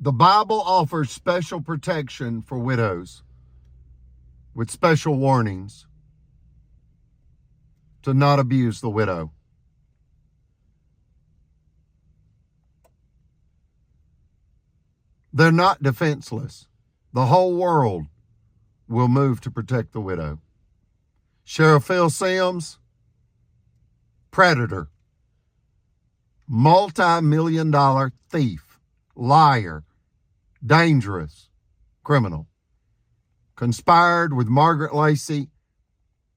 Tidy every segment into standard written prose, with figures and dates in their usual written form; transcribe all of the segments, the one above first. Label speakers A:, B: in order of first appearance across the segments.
A: The Bible offers special protection for widows with special warnings to not abuse the widow. They're not defenseless. The whole world will move to protect the widow. Sheriff Phil Sims, predator, multi-million-dollar thief, liar, dangerous criminal, conspired with Margaret Lacey.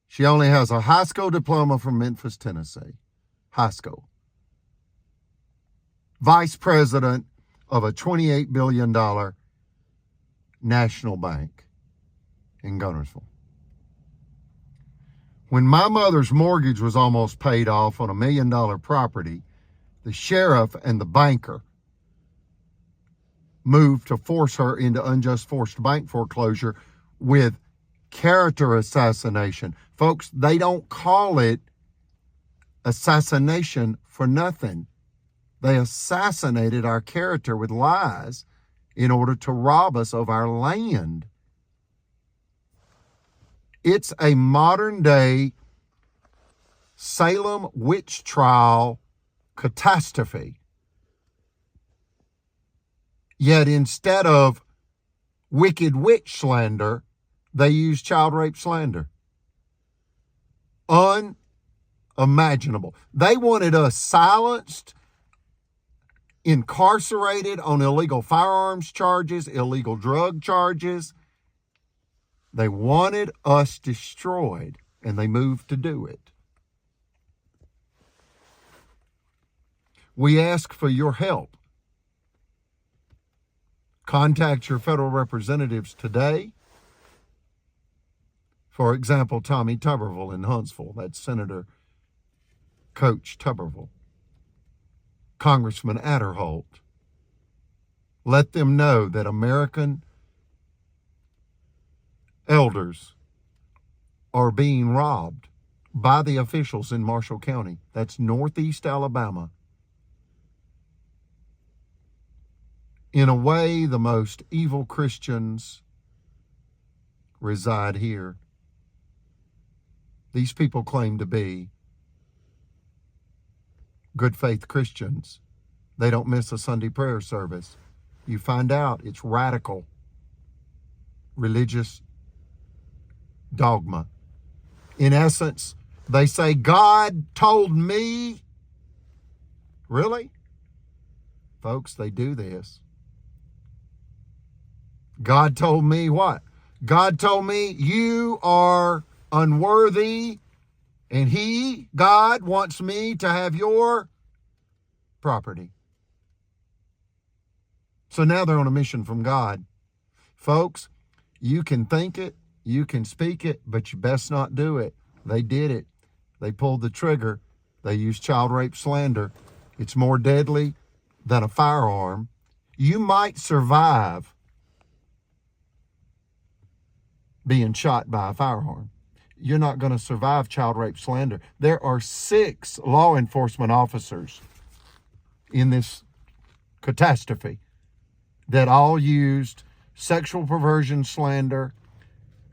A: She only has a high school diploma from Memphis, Tennessee. High school. Vice president of a $28 billion national bank in Gunnersville. When my mother's mortgage was almost paid off on $1 million property, the sheriff and the banker moved to force her into unjust forced bank foreclosure with character assassination. Folks, they don't call it assassination for nothing. They assassinated our character with lies in order to rob us of our land. It's a modern day Salem witch trial catastrophe. Yet instead of wicked witch slander, they use child rape slander. Unimaginable. They wanted us silenced, incarcerated on illegal firearms charges, illegal drug charges. They wanted us destroyed, and they moved to do it. We ask for your help. Contact your federal representatives today. For example, Tommy Tuberville in Huntsville. That's Senator Coach Tuberville. Congressman Adderholt. Let them know that American elders are being robbed by the officials in Marshall County. That's Northeast Alabama. In a way, the most evil Christians reside here. These people claim to be good faith Christians. They don't miss a Sunday prayer service. You find out it's radical religious dogma. In essence, they say, God told me. Really? Folks, they do this. God told me what? God told me you are unworthy, and God, wants me to have your property. So now they're on a mission from God. Folks, you can think it, you can speak it, but you best not do it. They did it. They pulled the trigger. They used child rape slander. It's more deadly than a firearm. You might survive being shot by a firearm. You're not going to survive child rape slander. There are 6 law enforcement officers in this catastrophe that all used sexual perversion slander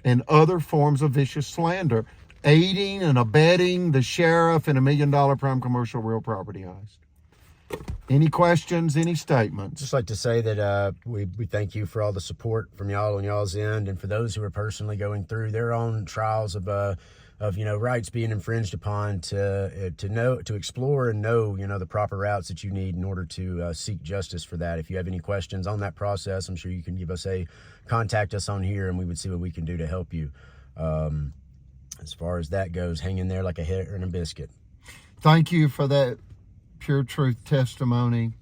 A: and other forms of vicious slander, aiding and abetting the sheriff in $1 million prime commercial real property heist. Any questions, any statements?
B: Just like to say that we thank you for all the support from y'all on y'all's end, and for those who are personally going through their own trials of rights being infringed upon, to explore and know the proper routes that you need in order to seek justice for that. If you have any questions on that process, I'm sure you can contact us on here, and we would see what we can do to help you. As far as that goes, hang in there like a hair in a biscuit.
A: Thank you for that pure truth testimony.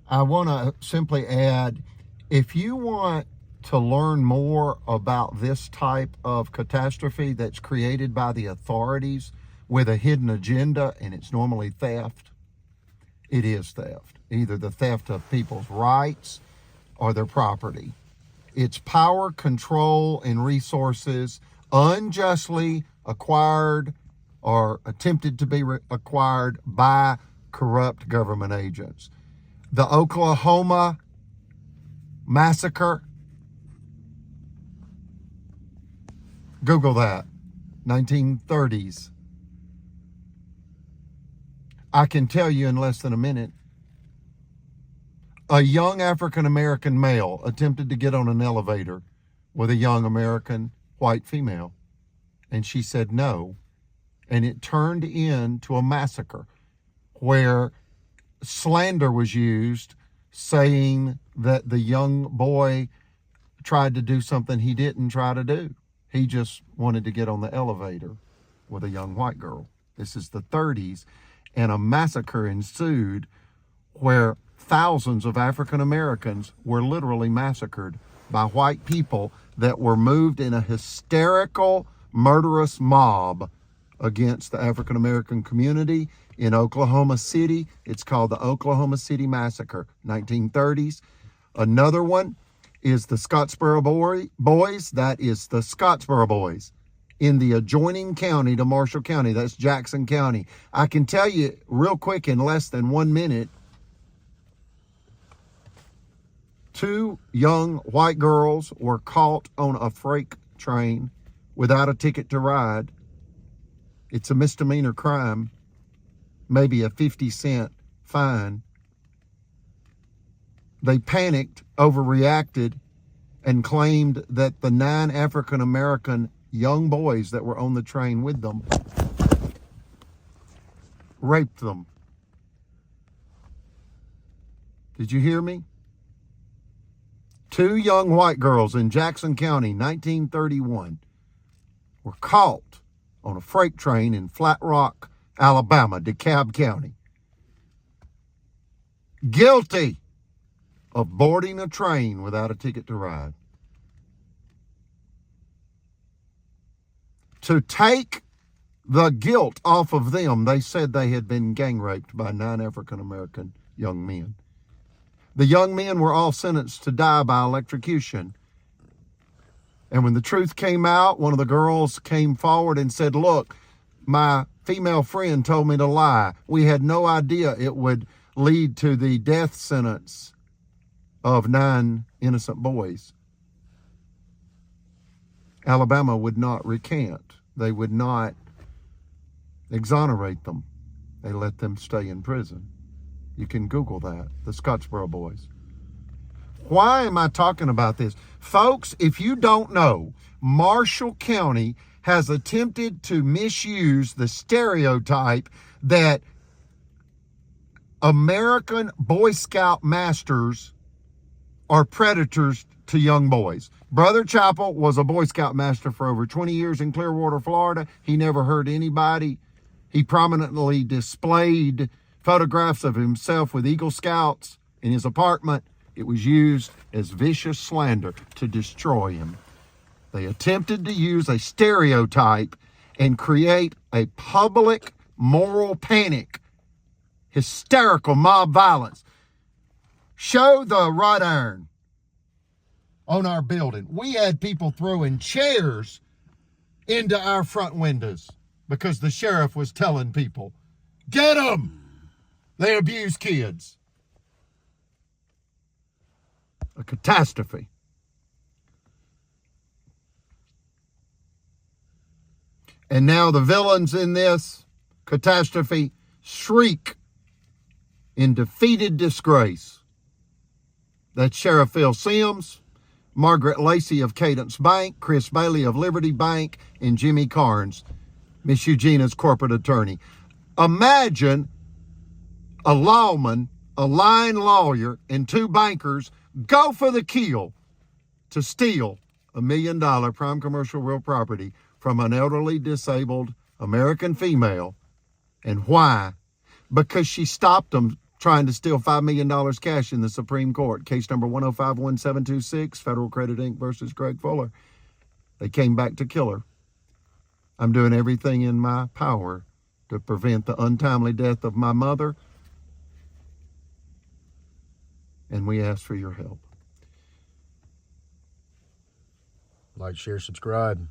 A: I want to simply add, if you want to learn more about this type of catastrophe that's created by the authorities with a hidden agenda, and it's normally theft, it is theft. Either the theft of people's rights or their property. It's power, control, and resources unjustly acquired or attempted to be acquired by corrupt government agents. The Oklahoma massacre. Google that. 1930s. I can tell you in less than a minute. A young African-American male attempted to get on an elevator with a young American white female, and she said no, and it turned into a massacre where slander was used, saying that the young boy tried to do something he didn't try to do. He just wanted to get on the elevator with a young white girl. This is the 30s, and a massacre ensued where thousands of African Americans were literally massacred by white people that were moved in a hysterical, murderous mob against the African American community in Oklahoma City. It's called the Oklahoma City Massacre, 1930s. Another one is the Scottsboro Boys. That is the Scottsboro Boys in the adjoining county to Marshall County. That's Jackson County. I can tell you real quick in less than 1 minute, 2 young white girls were caught on a freight train without a ticket to ride. It's a misdemeanor crime, maybe a 50-cent fine. They panicked, overreacted, and claimed that the 9 African-American young boys that were on the train with them raped them. Did you hear me? 2 young white girls in Jackson County, 1931, were caught on a freight train in Flat Rock, Alabama, DeKalb County, guilty of boarding a train without a ticket to ride. To take the guilt off of them, they said they had been gang raped by 9 African-American young men. The young men were all sentenced to die by electrocution. And when the truth came out, one of the girls came forward and said, "Look, my female friend told me to lie. We had no idea it would lead to the death sentence of 9 innocent boys." Alabama would not recant. They would not exonerate them. They let them stay in prison. You can Google that, the Scottsboro Boys. Why am I talking about this? Folks, if you don't know, Marshall County has attempted to misuse the stereotype that American Boy Scout masters are predators to young boys. Brother-Chappell was a Boy Scout master for over 20 years in Clearwater, Florida. He never hurt anybody. He prominently displayed photographs of himself with Eagle Scouts in his apartment. It was used as vicious slander to destroy him. They attempted to use a stereotype and create a public moral panic, hysterical mob violence. Show the wrought iron on our building. We had people throwing chairs into our front windows because the sheriff was telling people, "Get them! They abuse kids." A catastrophe. And now the villains in this catastrophe shriek in defeated disgrace. That's Sheriff Phil Sims, Margaret Lacey of Cadence Bank, Chris Bailey of Liberty Bank, and Jimmy Carnes, Miss Eugenia's corporate attorney. Imagine a lawman, a lying lawyer, and 2 bankers go for the kill to steal $1 million prime commercial real property from an elderly disabled American female. And why? Because she stopped them trying to steal $5 million cash in the Supreme Court. Case number 1051726, Federal Credit Inc. versus Greg Fuller. They came back to kill her. I'm doing everything in my power to prevent the untimely death of my mother, and we ask for your help.
B: Like, share, subscribe.